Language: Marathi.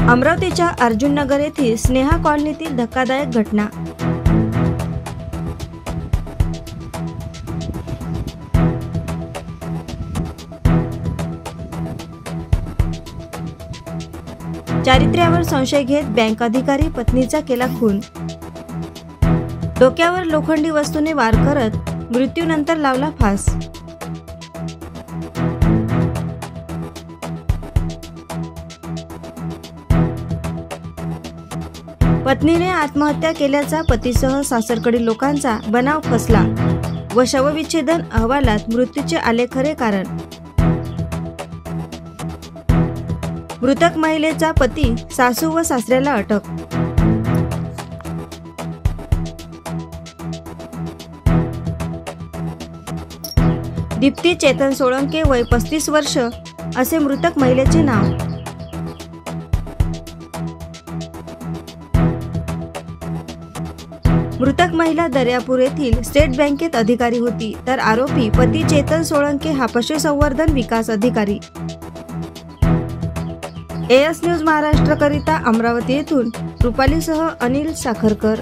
अमरावतीच्या अर्जुननगर येथील स्नेहा कॉलनीतील धक्कादायक घटना। चारित्र्यावर संशय घेत बँक अधिकारी पत्नीचा केला खून। डोक्यावर लोखंडी वस्तूने वार करत मृत्यूनंतर लावला फास। पत्नीने आत्महत्या केल्याचा पतीसह सासरकडील लोकांचा बनाव फसला व शवविच्छेदन अहवालात मृत्यूचे आले खरे कारण। मृतक महिलेचा पती, सासू व सासऱ्याला अटक। दीप्ती चेतन सोळंके, वय 35 वर्ष असे मृतक महिलेचे नाव। मृतक महिला दर्यापूर येथील स्टेट बँकेत अधिकारी होती, तर आरोपी पती चेतन सोळंके हा पशुसंवर्धन विकास अधिकारी। एएस न्यूज महाराष्ट्र करिता अमरावती येथून रुपालीसह अनिल साखरकर।